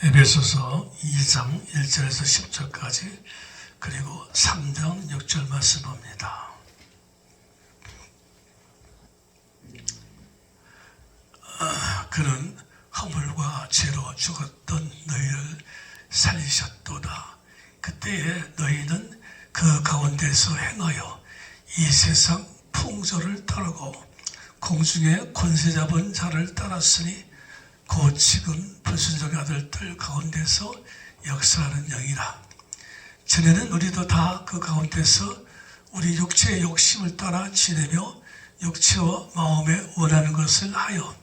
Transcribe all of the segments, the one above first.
에베소서 2장 1절에서 10절까지 그리고 3장 6절 말씀 봅니다. 그는 허물과 죄로 죽었던 너희를 살리셨도다. 그때에 너희는 그 가운데서 행하여 이 세상 풍조를 따르고 공중의 권세 잡은 자를 따랐으니 곧 지금 불순종의 아들들 가운데서 역사하는 영이라. 전에는 우리도 다 그 가운데서 우리 육체의 욕심을 따라 지내며 육체와 마음에 원하는 것을 하여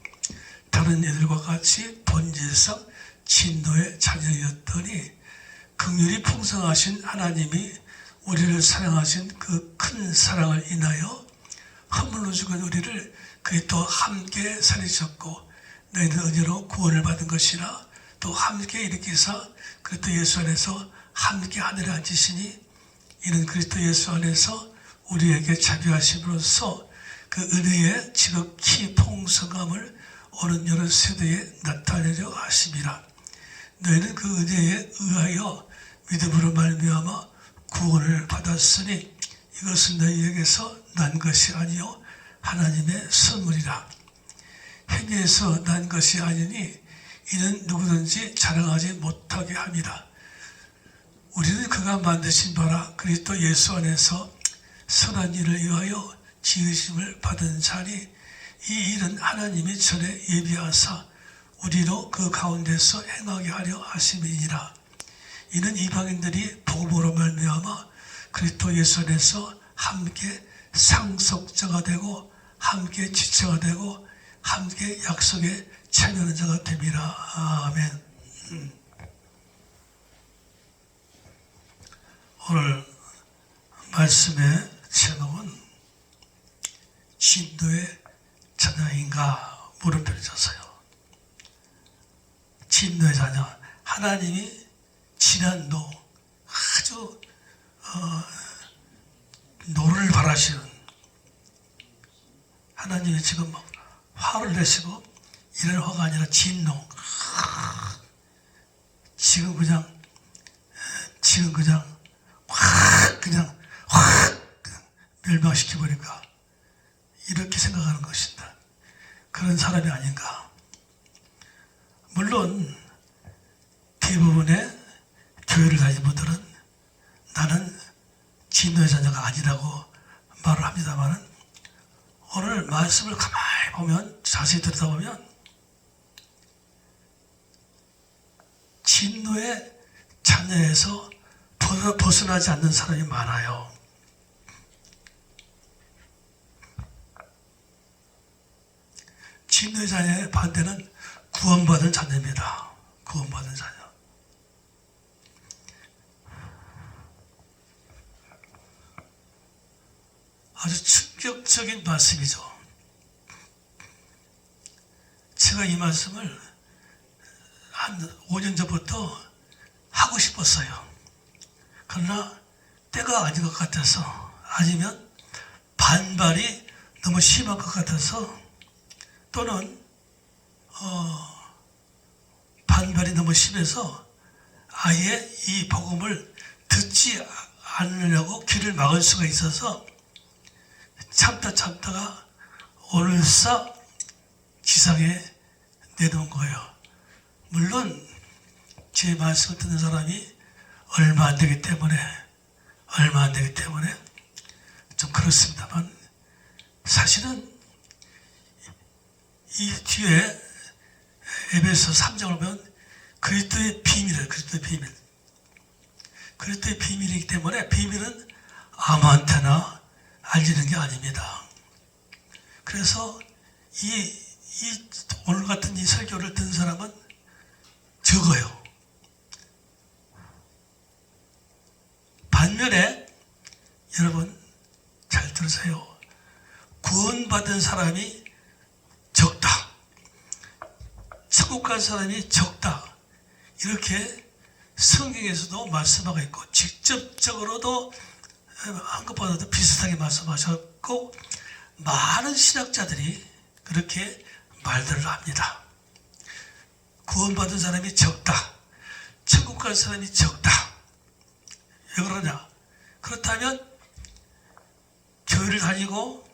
다른 이들과 같이 본질상 진노의 자녀였더니 긍휼이 풍성하신 하나님이 우리를 사랑하신 그 큰 사랑을 인하여 허물로 죽은 우리를 그리스도와 함께 살리셨고 너희는 은혜로 구원을 받은 것이라. 또 함께 일으키사 그리스도 예수 안에서 함께 하늘에 앉으시니 이는 그리스도 예수 안에서 우리에게 자비하심으로써 그 은혜의 지극히 풍성함을 오는 여러 세대에 나타내려 하심이라. 너희는 그 은혜에 의하여 믿음으로 말미암아 구원을 받았으니 이것은 너희에게서 난 것이 아니요 하나님의 선물이라. 행위에서 난 것이 아니니 이는 누구든지 자랑하지 못하게 함이라. 우리는 그가 만드신 바라 그리스도 예수 안에서 선한 일을 위하여 지으심을 받은 자니 이 일은 하나님이 전에 예비하사 우리로 그 가운데서 행하게 하려 하심이니라. 이는 이방인들이 복음으로 말미암아 그리스도 예수 안에서 함께 상속자가 되고 함께 지체가 되고 함께 약속에 참여하는 자가 됨이라. 아멘. 오늘 말씀의 제목은 진노의 자녀인가 물음표를 줬어요. 진노의 자녀. 하나님이 진한 노, 아주 노를 바라시는 하나님이 지금 막 화를 내시고 이런 화가 아니라 진노. 지금 그냥 확 멸망시켜버릴까 이렇게 생각하는 것입니다. 그런 사람이 아닌가. 물론 대부분의 교회를 다니는 분들은 나는 진노의 자녀가 아니라고 말을 합니다만 오늘 말씀을 가만히 보면 자세히 들여다보면 진노의 자녀에서 벗어나지 않는 사람이 많아요. 진노의 자녀의 반대는 구원받은 자녀입니다. 구원받은 자녀. 아주 충격적인 말씀이죠. 제가 이 말씀을 한 5년 전부터 하고 싶었어요. 그러나 때가 아닌 것 같아서, 아니면 반발이 너무 심한 것 같아서, 또는 반발이 너무 심해서 아예 이 복음을 듣지 않으려고 귀를 막을 수가 있어서 참다가 오늘사 지상에 내놓은 거예요. 물론 제 말씀을 듣는 사람이 얼마 안 되기 때문에 좀 그렇습니다만, 사실은 이 뒤에 에베소 3장을 보면 그리스도의 비밀이에요. 그리스도의 비밀이기 때문에 비밀은 아무한테나 알리는 게 아닙니다. 그래서 오늘 같은 이 설교를 듣는 사람은 적어요. 반면에 여러분 잘 들으세요. 구원받은 사람이 적다, 천국 간 사람이 적다, 이렇게 성경에서도 말씀하고 있고 직접적으로도 한 것보다도 비슷하게 말씀하셨고 많은 신학자들이 그렇게 말들을 합니다. 구원받은 사람이 적다. 천국 갈 사람이 적다. 왜 그러냐? 그렇다면 교회를 다니고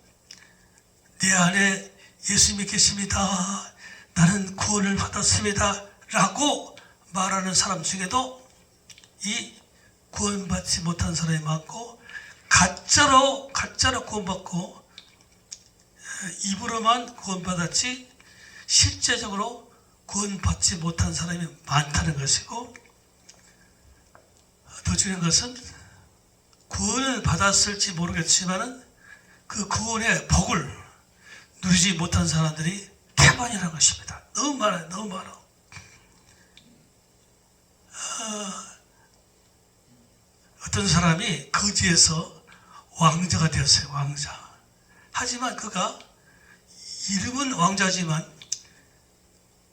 내 안에 예수님이 계십니다, 나는 구원을 받았습니다 라고 말하는 사람 중에도 이 구원받지 못한 사람이 많고, 가짜로 구원받고 입으로만 구원받았지 실제적으로 구원받지 못한 사람이 많다는 것이고, 더 중요한 것은 구원을 받았을지 모르겠지만 그 구원의 복을 누리지 못한 사람들이 태반이라는 것입니다. 너무 많아요. 너무 많아. 어떤 사람이 거지에서 왕자가 되었어요. 왕자. 하지만 그가 이름은 왕자지만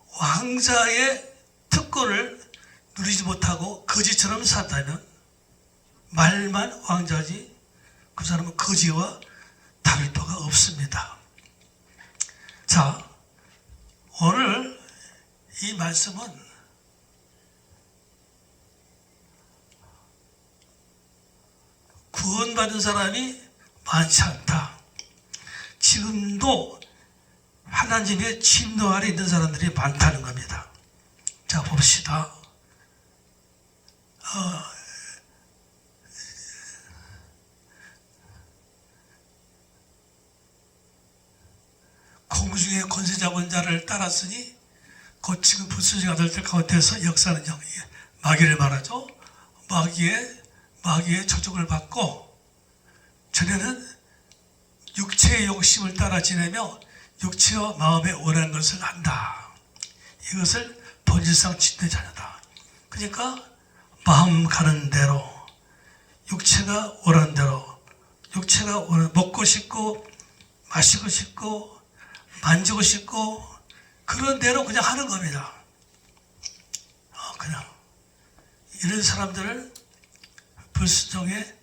왕자의 특권을 누리지 못하고 거지처럼 산다면 말만 왕자지 그 사람은 거지와 다를 바가 없습니다. 자, 오늘 이 말씀은 구원받은 사람이 많지 않다. 지금도 하나님의 침노 아래 있는 사람들이 많다는 겁니다. 자, 봅시다. 공중의 권세 잡은 자를 따랐으니 곧 지금 불순종 아들들 가운데서 역사하는 영이 마귀를 말하죠. 마귀의 조종을 받고 전에는 육체의 욕심을 따라 지내며 육체와 마음에 원하는 것을 한다. 이것을 본질상 진의 자녀다. 그러니까 마음 가는 대로, 육체가 원하는 대로, 육체가 먹고 싶고 마시고 싶고 만지고 싶고 그런 대로 그냥 하는 겁니다. 그냥 이런 사람들을 불순종의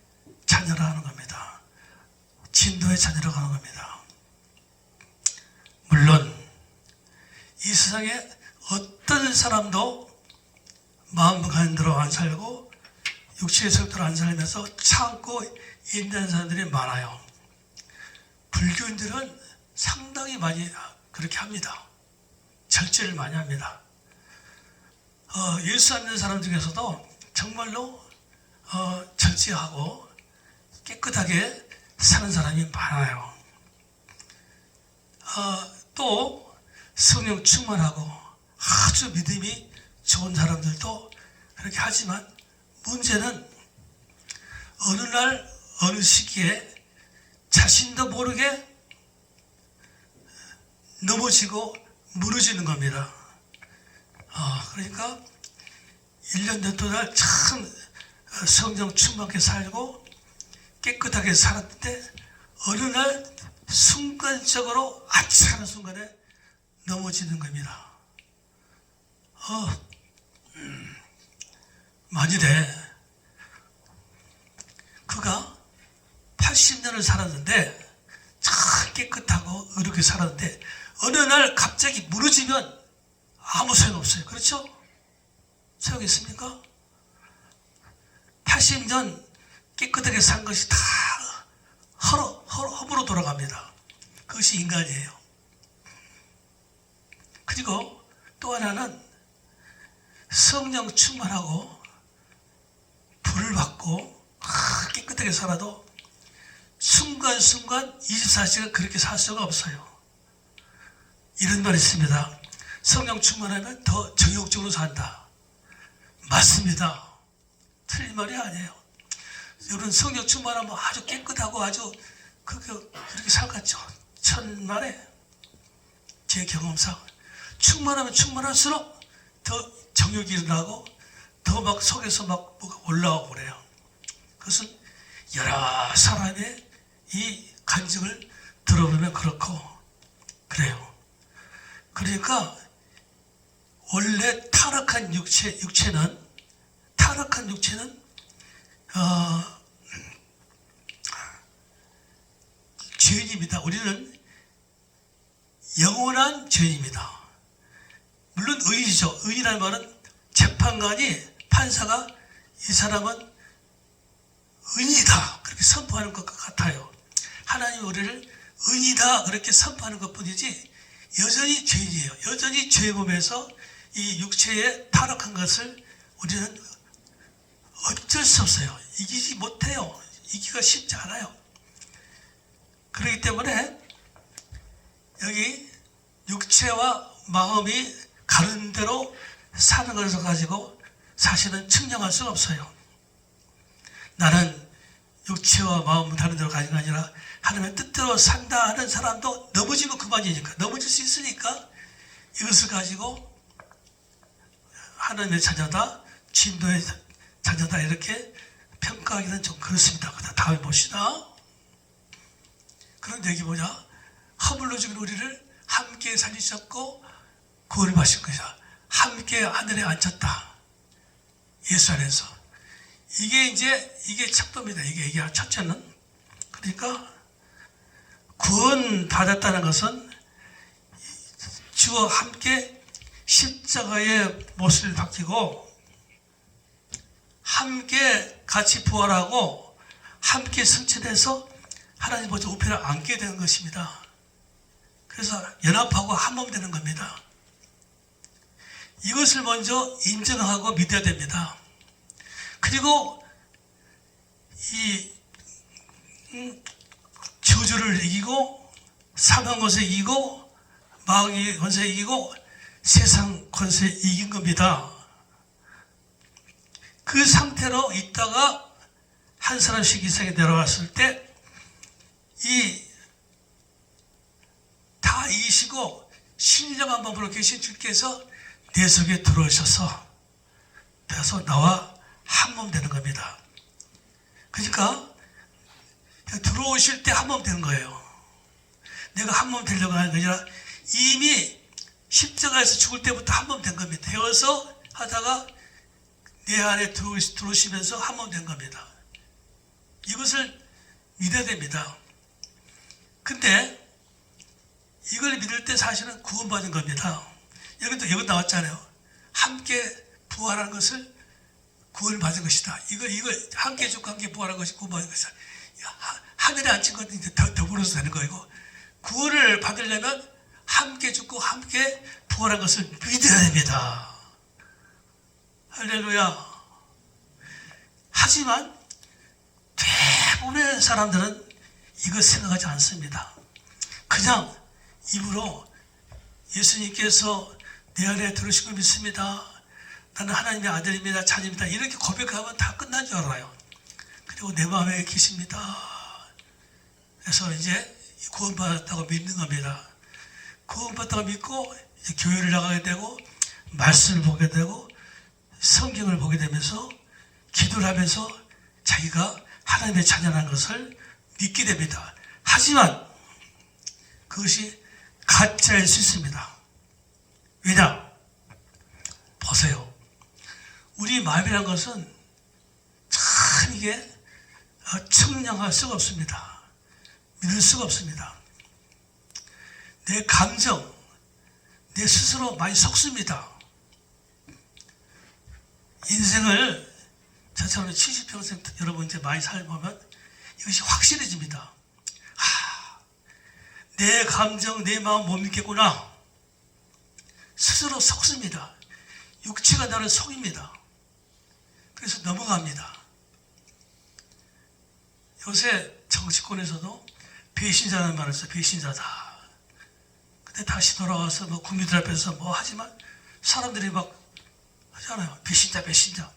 자녀라 하는 겁니다. 진노의 자녀라고 하는 겁니다. 물론 이 세상에 어떤 사람도 마음 가는 대로 안 살고 육체의 속도로 안 살면서 참고 있는 사람들이 많아요. 불교인들은 상당히 많이 그렇게 합니다. 절제를 많이 합니다. 예수 안 믿는 사람 중에서도 정말로 절제하고 깨끗하게 사는 사람이 많아요. 또 성령 충만하고 아주 믿음이 좋은 사람들도 그렇게 하지만 문제는 어느 날 어느 시기에 자신도 모르게 넘어지고 무너지는 겁니다. 그러니까 1년 된 동안 참 성령 충만하게 살고 깨끗하게 살았는데 어느 날 순간적으로 아치 하는 순간에 넘어지는 겁니다. 만일에 그가 80년을 살았는데 참 깨끗하고 의롭게 살았는데 어느 날 갑자기 무너지면 아무 소용없어요. 그렇죠? 소용 있습니까? 80년 깨끗하게 산 것이 다 허무로 돌아갑니다. 그것이 인간이에요. 그리고 또 하나는 성령 충만하고 불을 받고 깨끗하게 살아도 순간순간 24시간 그렇게 살 수가 없어요. 이런 말이 있습니다. 성령 충만하면 더 정욕적으로 산다. 맞습니다. 틀린 말이 아니에요. 여러분 성령 충만하면 아주 깨끗하고 아주 그렇게 살겠죠. 천만에 제 경험상 충만하면 충만할수록 더 정욕이 일어나고 더 막 속에서 막 뭐가 올라오고 그래요. 그것은 여러 사람의 이 간증을 들어보면 그렇고 그래요. 그러니까 원래 타락한 육체는 죄인입니다. 우리는 영원한 죄인입니다. 물론 의인이죠. 의인이라는 말은 재판관이 판사가 이 사람은 의인이다 그렇게 선포하는 것 같아요. 하나님 우리를 의인이다 그렇게 선포하는 것뿐이지 여전히 죄인이에요. 여전히 죄의 몸에서 이 육체에 타락한 것을 우리는 어쩔 수 없어요. 이기지 못해요. 이기가 쉽지 않아요. 그렇기 때문에 여기 육체와 마음이 가는 대로 사는 것을 가지고 사실은 측량할 수가 없어요. 나는 육체와 마음을 다른 대로 가진 게 아니라 하나님의 뜻대로 산다 하는 사람도 넘어지면 그만이니까, 넘어질 수 있으니까 이것을 가지고 하나님의 자녀다, 진도의 자녀다 이렇게 평가하기는 좀 그렇습니다. 다음에 봅시다. 그런데 여기 뭐냐? 허물로 죽은 우리를 함께 살리셨고 구원을 받으신 것이다. 함께 하늘에 앉혔다. 예수 안에서. 이게 척도입니다. 이게 첫째는. 그러니까 구원 받았다는 것은 주와 함께 십자가의 못을 박히고 함께 같이 부활하고 함께 승천해서 하나님 보좌 우편에 앉게 되는 것입니다. 그래서 연합하고 한 몸 되는 겁니다. 이것을 먼저 인정하고 믿어야 됩니다. 그리고 이 저주를 이기고 사망 권세 이기고 마귀 권세 이기고 세상 권세 이긴 겁니다. 그 상태로 있다가 한 사람씩 이상에 내려갔을 때 다 이기시고 신령한 몸으로 계신 주께서 내 속에 들어오셔서 나와 한 몸 되는 겁니다. 그러니까 들어오실 때 한 몸 되는 거예요. 내가 한 몸 되려고 하는 게 아니라 이미 십자가에서 죽을 때부터 한 몸 된 겁니다. 되어서 하다가 내 안에 들어오시면서 한 몸 된 겁니다. 이것을 믿어야 됩니다. 근데 이걸 믿을 때 사실은 구원받은 겁니다. 여기 나왔잖아요. 함께 부활한 것을 구원을 받은 것이다. 이거 함께 죽고 함께 부활한 것이 구원받은 것이다. 하늘에 앉힌 것은 이제 더불어서 되는 거이고, 구원을 받으려면 함께 죽고 함께 부활한 것을 믿어야 됩니다. 할렐루야. 하지만 대부분의 사람들은 이것 생각하지 않습니다. 그냥 입으로 예수님께서 내 안에 들으신 걸 믿습니다. 나는 하나님의 아들입니다. 자녀입니다. 이렇게 고백하면 다 끝난 줄 알아요. 그리고 내 마음에 계십니다. 그래서 이제 구원받았다고 믿는 겁니다. 구원받았다고 믿고 이제 교회를 나가게 되고 말씀을 보게 되고 성경을 보게 되면서 기도를 하면서 자기가 하나님의 자녀라는 것을 믿게 됩니다. 하지만 그것이 가짜일 수 있습니다. 왜냐? 보세요. 우리 마음이라는 것은 참 이게 측량할 수가 없습니다. 믿을 수가 없습니다. 내 감정, 내 스스로 많이 속습니다. 인생을 저처럼 70평생 여러분 이제 많이 살보면 이것이 확실해집니다. 내 감정, 내 마음 못 믿겠구나. 스스로 속습니다. 육체가 나를 속입니다. 그래서 넘어갑니다. 요새 정치권에서도 배신자라는 말을 써요. 배신자다. 근데 다시 돌아와서 뭐 국민들 앞에서 뭐 하지만 사람들이 막 하잖아요. 배신자.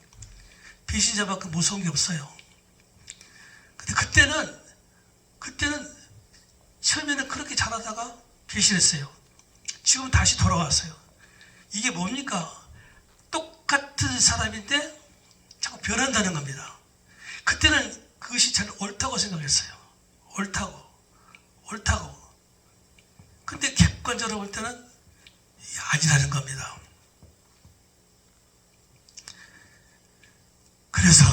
배신자만큼 무서운 게 없어요. 근데 그때는 처음에는 그렇게 잘하다가 배신했어요. 지금은 다시 돌아왔어요. 이게 뭡니까? 똑같은 사람인데 자꾸 변한다는 겁니다. 그때는 그것이 잘 옳다고 생각했어요. 옳다고. 근데 객관적으로 볼 때는 아니라는 겁니다. 그래서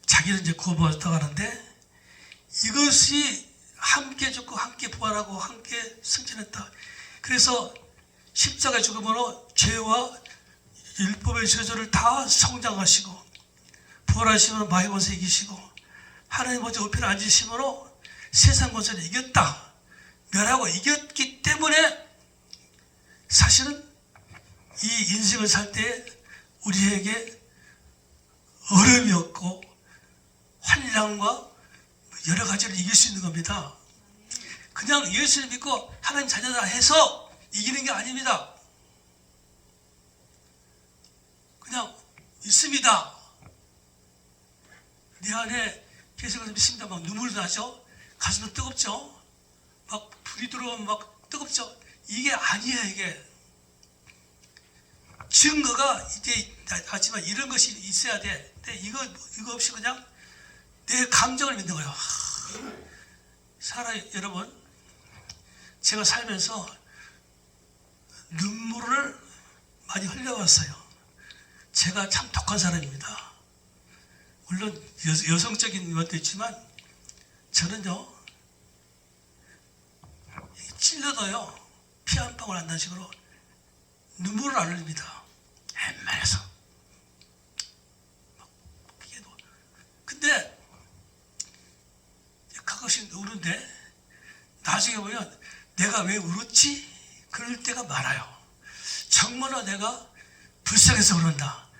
자기는 이제 구원받았다고 하는데 이것이 함께 죽고 함께 부활하고 함께 승천했다. 그래서 십자가의 죽음으로 죄와 율법의 저주를 다 성장하시고 부활하시면 마귀 권세 이기시고 하나님 보좌 우편에 앉으심으로 세상 권세를 이겼다, 멸하고 이겼기 때문에 사실은 이 인생을 살 때 우리에게 어려움이 없고 환난과 여러 가지를 이길 수 있는 겁니다. 그냥 예수를 믿고 하나님 자녀다 해서 이기는 게 아닙니다. 그냥 있습니다. 내 안에 계속해서 믿습니다. 막 눈물 나죠? 가슴은 뜨겁죠? 막 불이 들어오면 막 뜨겁죠? 이게 아니에요, 이게. 증거가 이제 하지만 이런 것이 있어야 돼. 근데 이거 없이 그냥 내 감정을 믿는 거예요. 여러분, 제가 살면서 눈물을 많이 흘려왔어요. 제가 참 독한 사람입니다. 물론 여성적인 것도 있지만 저는요, 찔러도요 피 한 방울 안 나는 식으로 눈물을 안 흘립니다. 웬만해서. 근데 가끔씩 우는데 나중에 보면 내가 왜 울었지? 그럴 때가 많아요. 정말로 내가 불쌍해서 울었나?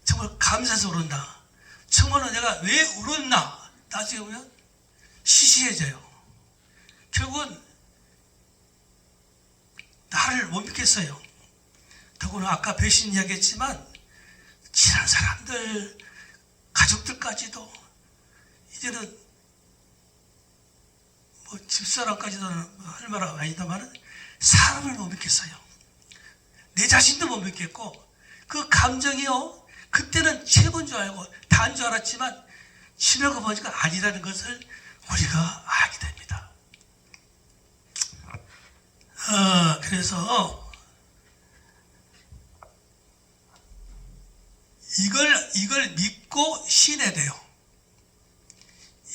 정말 감사해서 울었나? 정말로 내가 왜 울었나? 나중에 보면 시시해져요. 결국은 나를 못 믿겠어요. 더구나 아까 배신 이야기했지만 친한 사람들, 가족들까지도 이제는 뭐 집사람까지는 할 말 아니다만 사람을 못 믿겠어요. 내 자신도 못 믿겠고 그 감정이요, 그때는 최고인 줄 알고 다인 줄 알았지만 지나고 보니까 아니라는 것을 우리가 알게 됩니다. 그래서 이걸 믿고 신해야 돼요.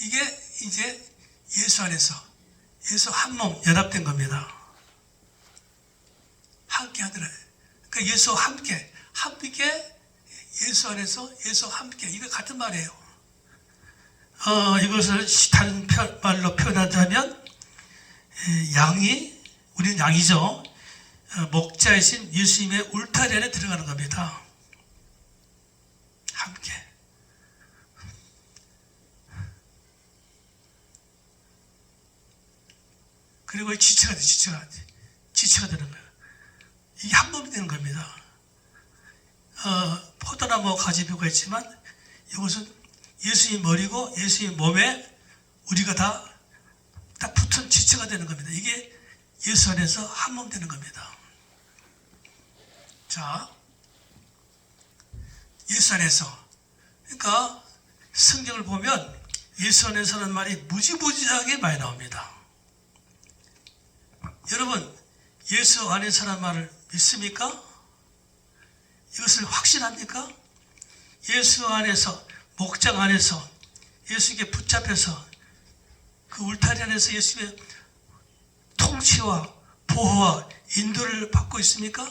이게 이제 예수 안에서 예수 한 몸 연합된 겁니다. 함께 하더라. 그러니까 예수 함께 예수 안에서 예수 함께, 이거 같은 말이에요. 이것을 다른 말로 표현하자면 우리는 양이죠. 목자이신 예수님의 울타리 안에 들어가는 겁니다. 함께. 그리고 지체가 되는 거예요. 이게 한 몸이 되는 겁니다. 포도나무 가지비가 있지만 이것은 예수님 머리고 예수님 몸에 우리가 다 딱 붙은 지체가 되는 겁니다. 이게 예수 안에서 한 몸 되는 겁니다. 자, 예수 안에서. 그러니까 성경을 보면 예수 안에서는 말이 무지무지하게 많이 나옵니다. 여러분, 예수 안에서라는 말을 믿습니까? 이것을 확신합니까? 예수 안에서, 목장 안에서, 예수께 붙잡혀서 그 울타리 안에서 예수의 통치와 보호와 인도를 받고 있습니까?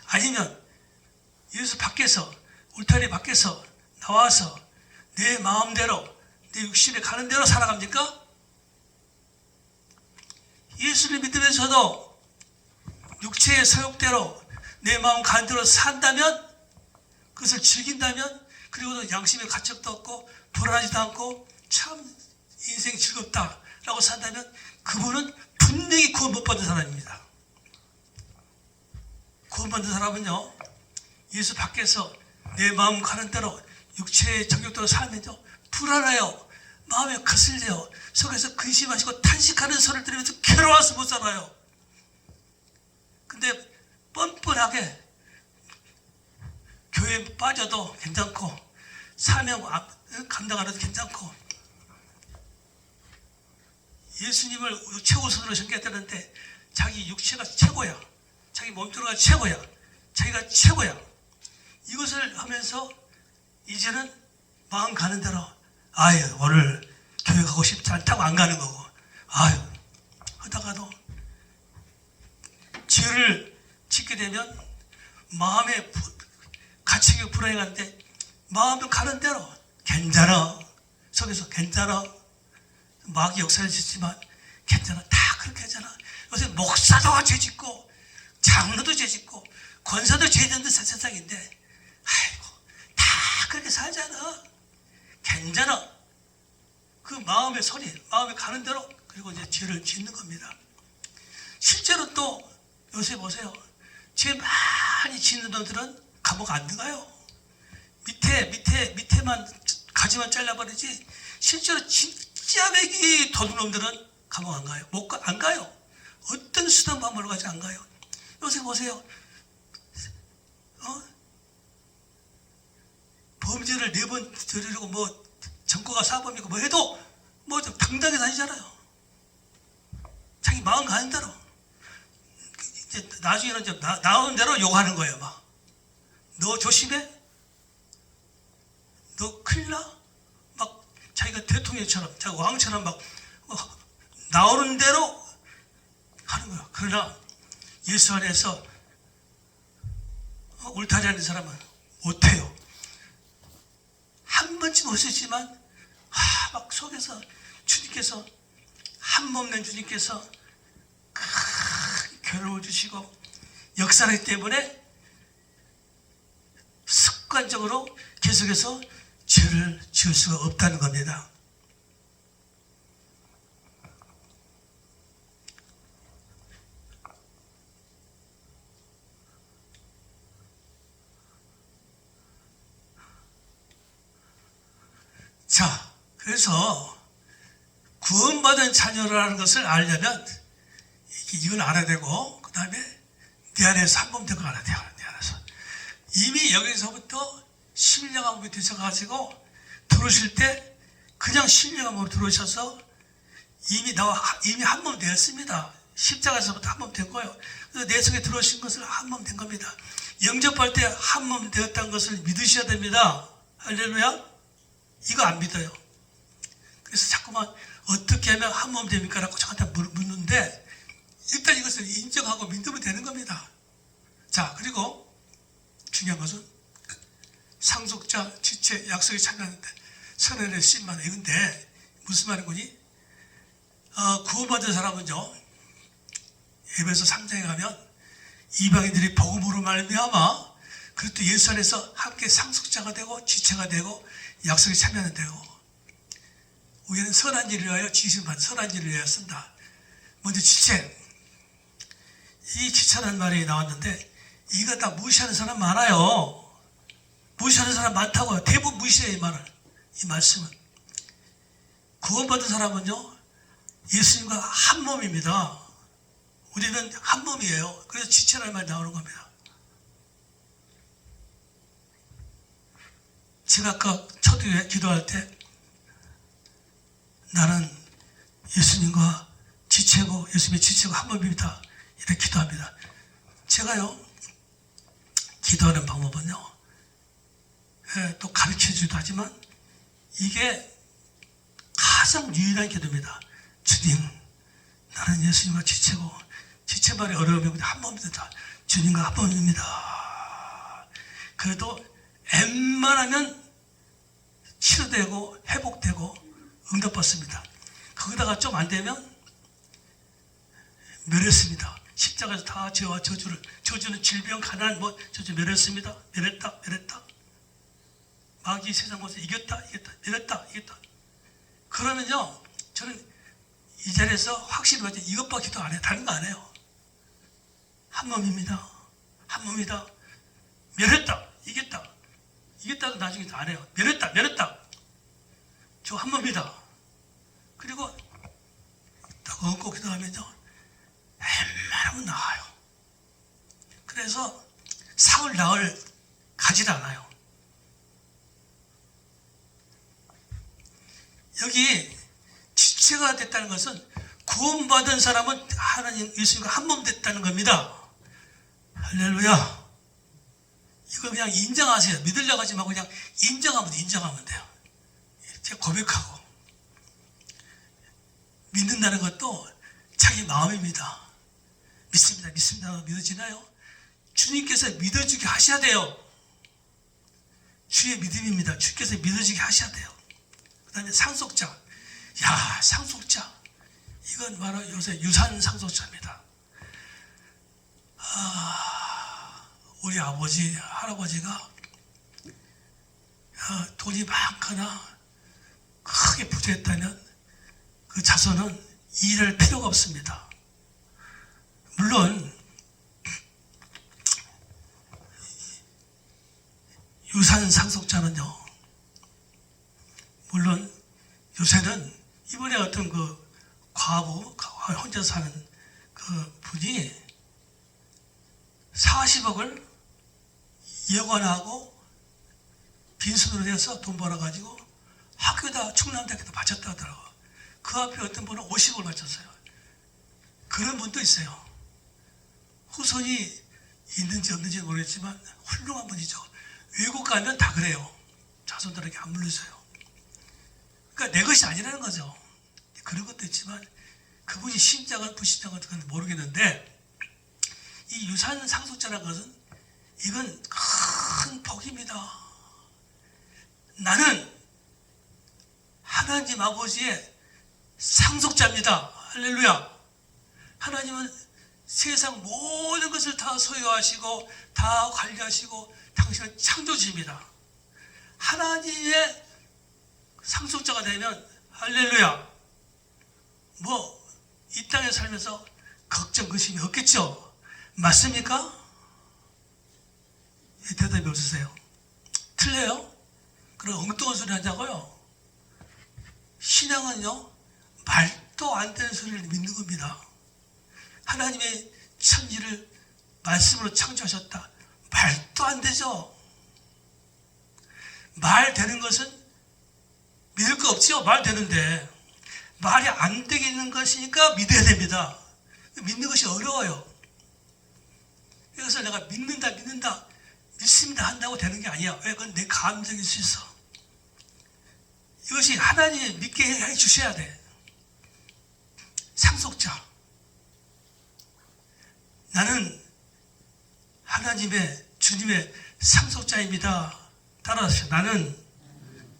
아니면 예수 밖에서, 울타리 밖에서 나와서 내 마음대로, 내 육신에 가는 대로 살아갑니까? 예수를 믿으면서도 육체의 소욕대로 내 마음 가는 대로 산다면, 그것을 즐긴다면, 그리고도 양심의 가책도 없고 불안하지도 않고 참 인생 즐겁다라고 산다면 그분은 분명히 구원 못 받은 사람입니다. 구원 받은 사람은요, 예수 밖에서 내 마음 가는 대로 육체의 정욕대로 살면요 불안해요. 마음에 거슬려요. 속에서 근심하시고 탄식하는 소리를 들으면서 괴로워서 못 살아요. 근데 뻔뻔하게 교회에 빠져도 괜찮고 사명 감당 안 해도 괜찮고 예수님을 최우선으로 섬겨야 되는데 자기 육체가 최고야. 자기 몸뚱이가 최고야. 자기가 최고야. 이것을 하면서 이제는 마음 가는 대로 오늘 교회 가고 싶지 않다고 안 가는 거고 하다가도 죄를 짓게 되면 마음에 가책이 불행한데 마음은 가는 대로 괜찮아. 속에서 괜찮아. 마귀 역사를 짓지만 괜찮아. 다 그렇게 하잖아. 요새 목사도 죄짓고 장로도 죄짓고 권사도 죄짓는 세상인데 아이고 다 그렇게 살잖아. 괜찮아. 그 마음의 소리, 마음에 가는 대로 그리고 이제 죄를 짓는 겁니다. 실제로 또 요새 보세요. 죄 많이 짓는 놈들은 감옥 안 들어가요. 밑에만 가지만 잘라버리지 실제로 진짜 매기 도둑 놈들은 감옥 안 가요. 안 가요. 어떤 수단 방법을 가지 안 가요. 요새 보세요. 범죄를 4번 저지르고 뭐 전과가 사범이고 뭐 해도 뭐 좀 당당히 다니잖아요. 자기 마음 가는 대로. 이제 나중에는 좀 나오는 대로 욕하는 거예요. 막. 너 조심해? 너 큰일 나? 막 자기가 대통령처럼, 자기 왕처럼 막 나오는 대로 하는 거예요. 그러나 예수 안에서 울타리 하는 사람은 못해요. 한 번쯤 오셨지만 막 속에서 주님께서 한 몸 낸 주님께서 큰 괴로움을 주시고 역사하기 때문에 습관적으로 계속해서 죄를 지을 수가 없다는 겁니다. 자, 그래서 구원받은 자녀라는 것을 알려면 이걸 알아야 되고 그 다음에 내 안에서 한 몸 된 거 알아야 돼요. 내 안에서. 이미 여기서부터 신령함으로 되셔가지고 들어오실 때 그냥 신령함으로 들어오셔서 이미 한 몸 되었습니다. 십자가에서부터 한 몸 된 거예요. 그래서 내 속에 들어오신 것을 한 몸 된 겁니다. 영접할 때 한 몸 되었다는 것을 믿으셔야 됩니다. 할렐루야. 이거 안 믿어요. 그래서 자꾸만 어떻게 하면 한 몸 됩니까? 라고 저한테 묻는데 일단 이것을 인정하고 믿으면 되는 겁니다. 자, 그리고 중요한 것은 상속자, 지체, 약속에 참여하는데 선언의 씀만 이건데 무슨 말인 거니? 구원받은 사람은요, 에베소 3장에 가면 이방인들이 복음으로 말미암아 그것도 예수 안에서 함께 상속자가 되고 지체가 되고 약속에 참여하는 되고 우리는 선한 일을 위하여 지으신 받은 선한 일을 위하여 쓴다. 먼저 지체. 이 지체라는 말이 나왔는데 이거 다 무시하는 사람 많아요. 무시하는 사람 많다고요. 대부분 무시해요. 이 말을. 이 말씀은. 구원받은 사람은요. 예수님과 한 몸입니다. 우리는 한 몸이에요. 그래서 지체라는 말이 나오는 겁니다. 제가 아까 초대에 기도할 때 나는 예수님과 지체고 예수님의 지체고 한 몸입니다. 이렇게 기도합니다. 제가요 기도하는 방법은요 또 가르쳐주기도 하지만 이게 가장 유일한 기도입니다. 주님, 나는 예수님과 지체고 지체 말이 어려우면 한 몸입니다. 주님과 한 몸입니다. 그래도 웬만하면 치료되고 회복되고 응답받습니다. 거기다가 좀 안 되면 멸했습니다. 십자가에서 다 죄와 저주는 질병, 가난, 저주 멸했습니다. 멸했다. 마귀 세상 것을 이겼다. 멸했다. 그러면요, 저는 이 자리에서 확실히 맞죠. 이것밖에 기도 안 해요. 다른 거 안 해요. 한 몸입니다. 한 몸이다. 멸했다. 이겼다도 나중에 안 해요. 멸했다. 저 한 몸이다. 그리고 딱 얹고 기도하면요, 웬만하면 나아요. 그래서 사흘 나흘 가지 않아요. 여기 지체가 됐다는 것은 구원받은 사람은 하나님 예수님과 한 몸 됐다는 겁니다. 할렐루야. 이거 그냥 인정하세요. 믿으려고 하지 말고 그냥 인정하면 돼요. 제가 고백하고 믿는다는 것도 자기 마음입니다. 믿습니다. 믿어지나요? 주님께서 믿어주게 하셔야 돼요. 주의 믿음입니다. 주께서 믿어지게 하셔야 돼요. 그 다음에 상속자. 야, 상속자. 이건 바로 요새 유산 상속자입니다. 우리 아버지, 할아버지가 돈이 많거나 크게 부자였다면 그 자손은 일할 필요가 없습니다. 물론 유산 상속자는요, 물론 요새는 이번에 어떤 그 과부 혼자 사는 그 분이 40억을 여관하고 빈손으로 내서 돈 벌어가지고 학교에다 충남대학교에다 바쳤다 하더라고. 그 앞에 어떤 분은 50억을 바쳤어요. 그런 분도 있어요. 후손이 있는지 없는지 모르겠지만 훌륭한 분이죠. 외국 가면 다 그래요. 자손들에게 안 물려줘요. 그러니까 내 것이 아니라는 거죠. 그런 것도 있지만 그분이 신자가 불신자가 그건 모르겠는데, 이 유산 상속자라는 것은 이건 큰 복입니다. 나는 하나님 아버지의 상속자입니다. 할렐루야. 하나님은 세상 모든 것을 다 소유하시고 다 관리하시고 당신은 창조주입니다. 하나님의 상속자가 되면 할렐루야, 뭐 이 땅에 살면서 걱정 근심이 없겠죠. 맞습니까? 대답이 없으세요. 틀려요? 그런 엉뚱한 소리 하자고요. 신앙은요, 말도 안 되는 소리를 믿는 겁니다. 하나님의 천지를 말씀으로 창조하셨다. 말도 안 되죠. 말 되는 것은 믿을 거 없죠. 말 되는데. 말이 안 되겠는 것이니까 믿어야 됩니다. 믿는 것이 어려워요. 그래서 내가 믿는다, 믿습니다 한다고 되는 게 아니야. 왜? 그건 내 감정일 수 있어. 이것이 하나님이 믿게 해 주셔야 돼. 상속자. 나는 하나님의, 주님의 상속자입니다. 따라하세요. 나는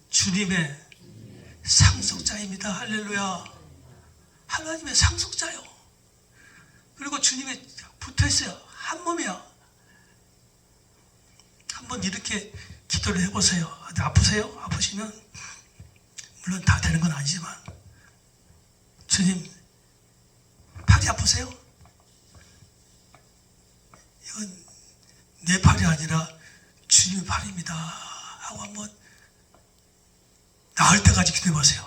주님의 상속자입니다. 할렐루야. 하나님의 상속자요. 그리고 주님에 붙어 있어요. 한 몸이야. 한번 이렇게 기도를 해보세요. 아프세요? 아프시면 물론 다 되는 건 아니지만, 주님, 팔이 아프세요? 이건 내 팔이 아니라 주님의 팔입니다 하고 한번 나을 때까지 기도해보세요.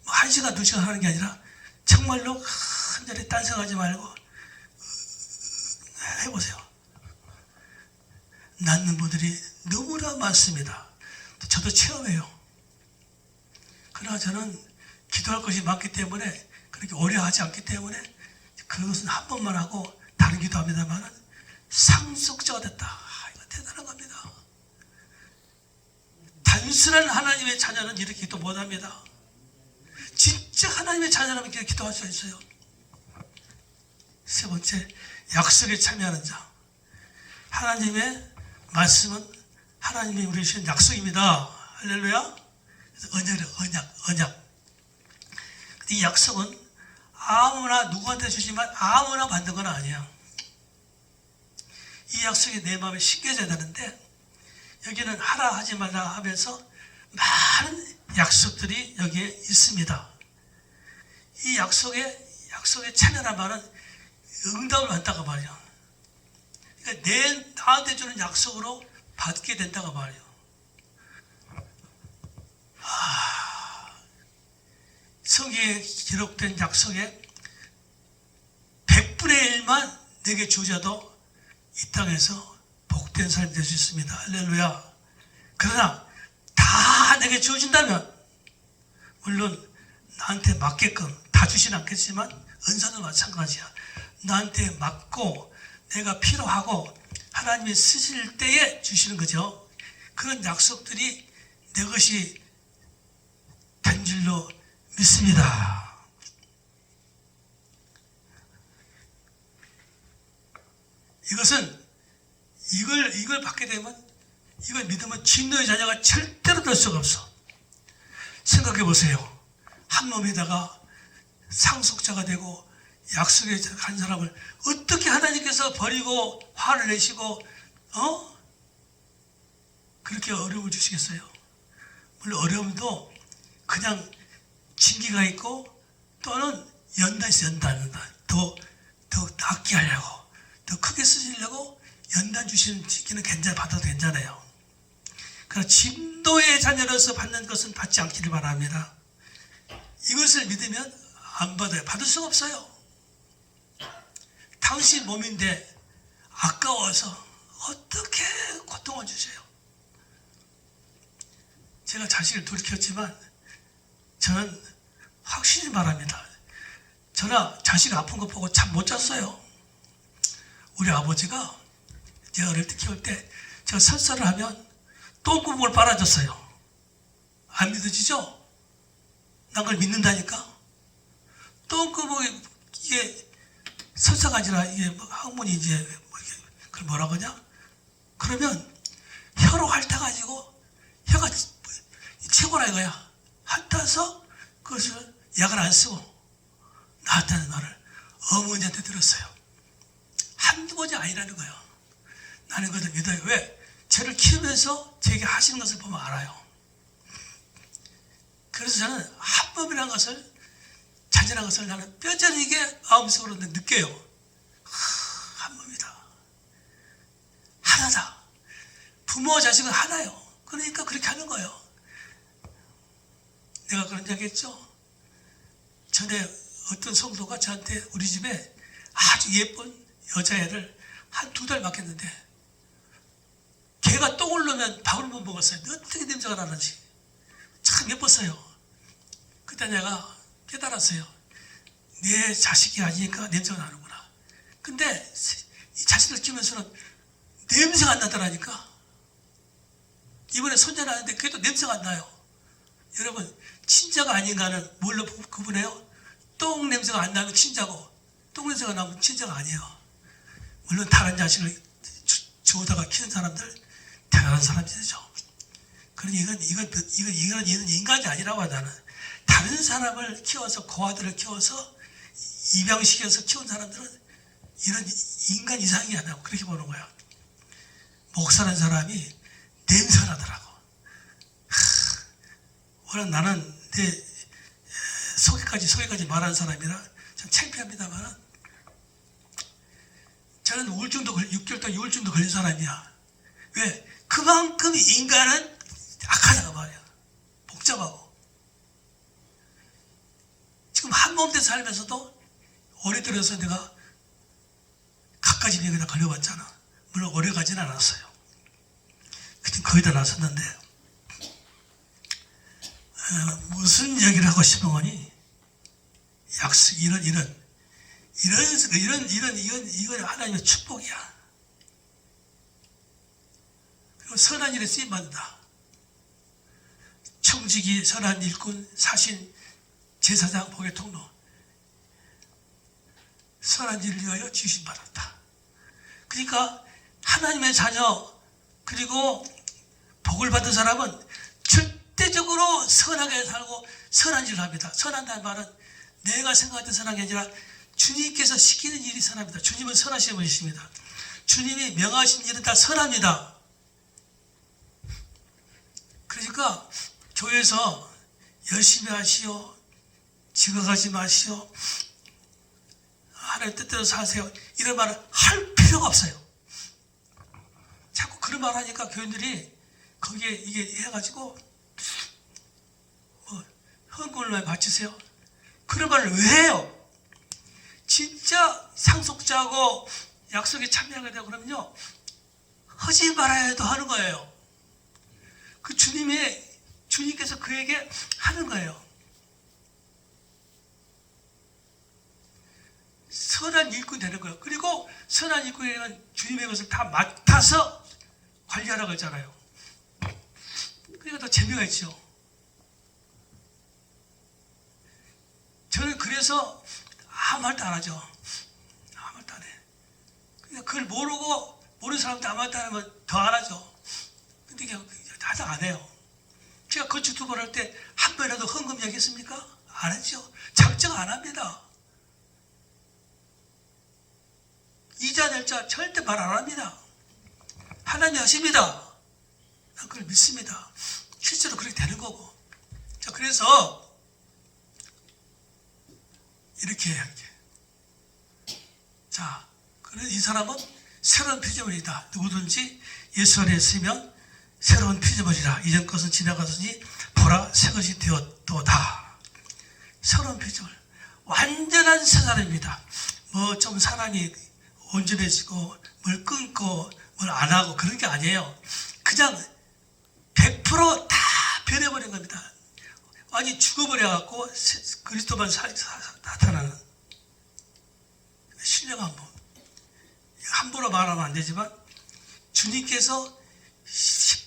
뭐 1시간, 2시간 하는 게 아니라 정말로 간절히 딴생하지 말고 해보세요. 낫는 분들이 너무나 많습니다. 저도 체험해요. 그러나 저는 기도할 것이 많기 때문에 그렇게 오래 하지 않기 때문에 그것은 한 번만 하고 다른 기도합니다만 상속자가 됐다. 이거 대단한 겁니다. 단순한 하나님의 자녀는 이렇게 기도 못합니다. 진짜 하나님의 자녀라면 이렇게 기도할 수 있어요. 세 번째, 약속에 참여하는 자. 하나님의 말씀은 하나님이 우리 주신 약속입니다. 할렐루야. 언약. 이 약속은 아무나 누구한테 주지만 아무나 받는 건 아니야. 이 약속이 내 마음에 심겨져야 되는데, 여기는 하라 하지 말라 하면서 많은 약속들이 여기에 있습니다. 이 약속에 참여한 말은 응답을 받다가 말이야. 그러니까 나한테 주는 약속으로 받게 된다고 말이야. 성경에 기록된 약속에 100분의 1만 내게 주어져도 이 땅에서 복된 삶이 될 수 있습니다. 할렐루야. 그러나 다 내게 주어진다면, 물론 나한테 맞게끔 다 주진 않겠지만 은사도 마찬가지야. 나한테 맞고 내가 필요하고 하나님이 쓰실 때에 주시는 거죠. 그런 약속들이 내 것이 된 줄로 믿습니다. 이것은 이걸 받게 되면 이걸 믿으면 진노의 자녀가 절대로 될 수가 없어. 생각해 보세요. 한 몸에다가 상속자가 되고 약속에 간 사람을 어떻게 하나님께서 버리고 화를 내시고 그렇게 어려움을 주시겠어요? 물론 어려움도 그냥 징계가 있고 또는 연단 더 낫게 하려고 더 크게 쓰시려고 연단 주시는 징계는 받아도 괜찮아요. 그러나 진노의 자녀로서 받는 것은 받지 않기를 바랍니다. 이것을 믿으면 안 받아요. 받을 수가 없어요. 당신 몸인데 아까워서 어떻게 고통을 주세요? 제가 자식을 둘 키웠지만 저는 확실히 말합니다. 저나 자식 아픈 거 보고 잠 못 잤어요. 우리 아버지가 제가 어릴 때 키울 때 제가 설사를 하면 똥구멍을 빨아줬어요. 안 믿어지죠? 난 그걸 믿는다니까. 똥구멍이 이게 설사가 아니라 이게 학문이 이제 그걸 뭐라 그러냐? 그러면 혀로 핥아가지고 혀가 최고라 이거야. 핥아서 그것을 약을 안 쓰고 나았다는 말을 어머니한테 들었어요. 한두 번이 아니라는 거예요. 나는 그것을 믿어요. 왜? 저를 키우면서 제게 하시는 것을 보면 알아요. 그래서 저는 한 번이라는 것을 잔인한 것을 나는 뼈저리게 마음속으로 느껴요. 한 몸이다. 하나다. 부모와 자식은 하나요. 그러니까 그렇게 하는 거예요. 내가 그런 이야기 했죠. 전에 어떤 성도가 저한테 우리 집에 아주 예쁜 여자애를 한 2달 맡겼는데 걔가 똥을 넣으면 밥을 못 먹었어요. 어떻게 냄새가 나는지. 참 예뻤어요. 그때 내가 깨달았어요. 내 자식이 아니니까 냄새가 나는구나. 근데 이 자식을 키우면서는 냄새가 안 나더라니까. 이번에 손자 나는데 그래도 냄새가 안 나요. 여러분 친자가 아닌가는 뭘로 구분해요? 똥 냄새가 안 나면 친자고 똥 냄새가 나면 친자가 아니에요. 물론 다른 자식을 주우다가 키우는 사람들 대단한 사람들이죠. 그러니 이건 인간이 아니라고 하다는 다른 사람을 키워서 고아들을 키워서 입양시켜서 키운 사람들은 이런 인간 이상이 아니라고 그렇게 보는 거야. 목사라는 사람이 냄새가 나더라고. 워낙 나는 내 소개까지 말하는 사람이라 참 창피합니다만 저는 우울증도 6개월 동안 우울증도 걸린 사람이야. 왜? 그만큼 인간은 악하다고 말이야. 복잡하고. 지금 한 몸 돼 살면서도 오래 들어서 내가 갖가지 병에다 걸려봤잖아. 물론 오래 가진 않았어요. 그때 거의 다 나섰는데 무슨 얘기를 하고 싶은 거니? 약속 이건 하나님의 축복이야. 그리고 선한 일에 쓰임 받는다. 청지기, 선한 일꾼, 사신, 제사장, 복의 통로. 선한 일을 위하여 지으심 받았다. 그러니까 하나님의 자녀 그리고 복을 받은 사람은 절대적으로 선하게 살고 선한 일을 합니다. 선한다는 말은 내가 생각할 때 선한 게 아니라 주님께서 시키는 일이 선합니다. 주님은 선하신 분이십니다. 주님이 명하신 일은 다 선합니다. 그러니까 교회에서 열심히 하시오, 지각하지 마시오, 하나님 뜻대로 사세요 이런 말을 할 필요가 없어요. 자꾸 그런 말 하니까 교인들이 거기에 이게 해가지고 헌금을 바치세요. 그런 말을 왜 해요? 진짜 상속자하고 약속에 참여하게 되고 그러면요 하지 말아야 해도 하는 거예요. 그 주님께서 그에게 하는 거예요. 선한 일꾼 되는 거예요. 그리고 선한 일꾼에는 주님의 것을 다 맡아서 관리하라고 했잖아요. 그러니까 더 재미가 있죠. 저는 그래서 아무 말도 안 하죠. 아무 말도 안 해. 그러니까 그걸 모르는 사람도 아무 말도 안 하면 더 안 하죠. 근데 그냥 하다 안 해요. 제가 건축 두 번 할 때 한 번이라도 헌금 얘기했습니까? 안 했죠. 작정 안 합니다. 이자 낼자 절대 말 안 합니다. 하나님 하십니다. 난 그걸 믿습니다. 실제로 그렇게 되는 거고. 자, 그래서 이렇게 해야 돼. 자, 그래서 이 사람은 새로운 피조물이다. 누구든지 예수 안에 있으면 새로운 피조물이라. 이전 것은 지나갔으니 보라 새 것이 되었도다. 새로운 피조물. 완전한 새 사람입니다. 뭐 좀 사람이 온전해지고 뭘 끊고 뭘 안 하고 그런 게 아니에요. 그냥 100% 다 변해버린 겁니다. 완전히 죽어버려갖고 그리스도만 나타나는 신령한 몸. 함부로 말하면 안 되지만 주님께서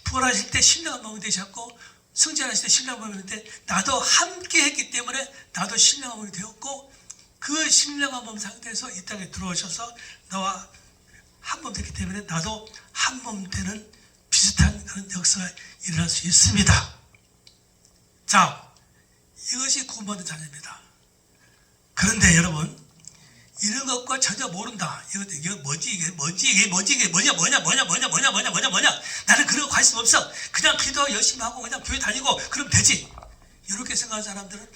부활하실 때 신령한 몸이 되셨고 승천하실 때 신령한 몸이 되는데 나도 함께 했기 때문에 나도 신령한 몸이 되었고 그 신령한 몸 상태에서 이 땅에 들어오셔서 나와 한 몸 됐기 때문에 나도 한 몸 되는 비슷한 그런 역사가 일어날 수 있습니다. 자, 이것이 구원받은 자녀입니다. 그런데 여러분, 이런 것과 전혀 모른다. 이게 뭐냐. 나는 그런 거 관심 없어. 그냥 기도하고 열심히 하고 그냥 교회 다니고 그러면 되지. 이렇게 생각하는 사람들은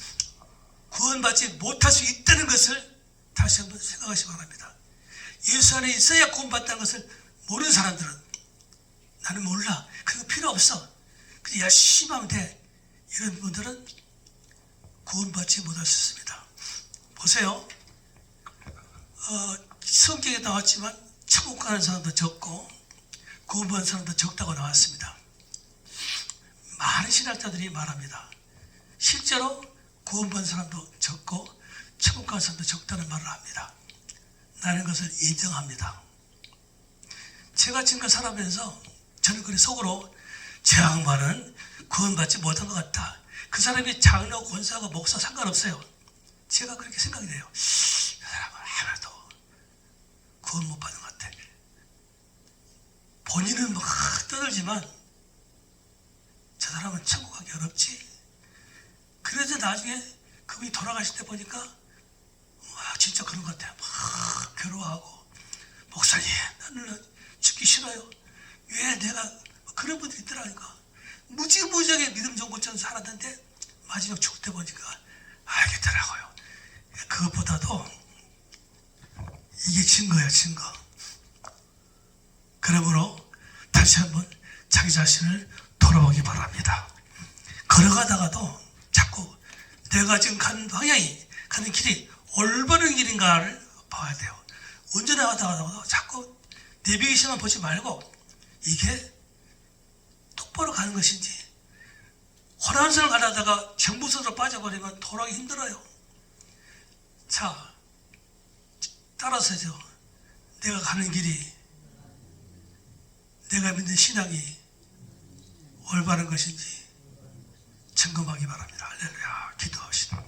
구원받지 못할 수 있다는 것을 다시 한번 생각하시기 바랍니다. 예수 안에 있어야 구원받다는 것을 모르는 사람들은 나는 몰라. 그런 거 필요 없어. 그냥 열심히 하면 돼. 이런 분들은 구원받지 못할 수 있습니다. 보세요. 성경에 나왔지만 천국 가는 사람도 적고 구원받는 사람도 적다고 나왔습니다. 많은 신학자들이 말합니다. 실제로 구원받는 사람도 적고 천국 가는 사람도 적다는 말을 합니다. 나는 그것을 인정합니다. 제가 지금까지 살아가면서 저는 그래 속으로 제 양반은 구원받지 못한 것 같다. 그 사람이 장로, 권사하고 목사 상관없어요. 제가 그렇게 생각이 돼요. 그 사람은 하나도 구원 못 받은 것 같아. 본인은 막 떠들지만 저 사람은 천국 가기 어렵지. 그래서 나중에 그분이 돌아가실 때 보니까 와, 진짜 그런 것 같아요. 막 괴로워하고 목사님 나는 죽기 싫어요. 왜 내가 그런 분들이 있더라니까. 무지무지하게 믿음 좋은 것처럼 살았는데 마지막 죽을 때 보니까 알겠더라고요. 그것보다도 이게 증거야, 증거. 그러므로 다시 한번 자기 자신을 돌아보기 바랍니다. 걸어가다가도 자꾸 내가 지금 가는 방향이, 가는 길이 올바른 길인가를 봐야 돼요. 운전하다가도 자꾸 내비게이션만 보지 말고 이게 똑바로 가는 것인지, 호남선을 가다가 경부선으로 빠져버리면 돌아가기 힘들어요. 자, 따라서죠. 내가 가는 길이, 내가 믿는 신앙이 올바른 것인지 점검하기 바랍니다. 할렐루야. 기도합시다.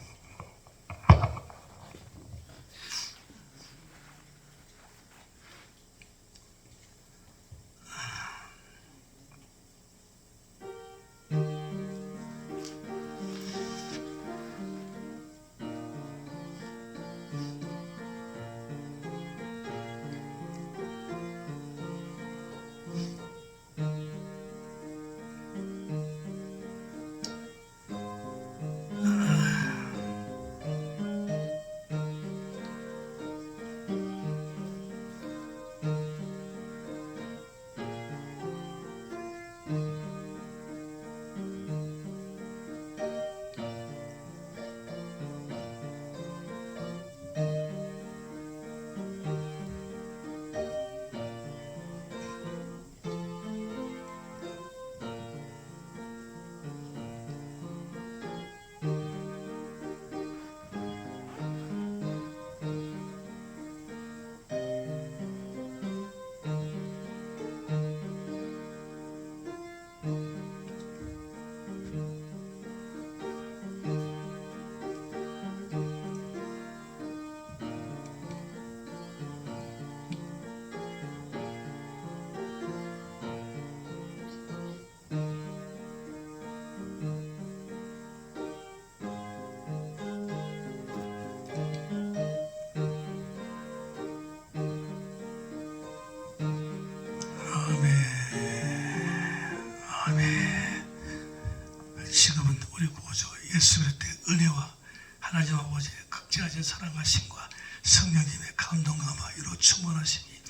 신실하신 사랑과 신과 성령님의 감동감화 이로 충만하시니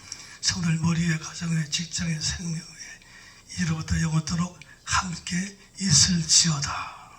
성들 머리에 가정에 직장에 생명에 이로부터 영원토록 함께 있을지어다.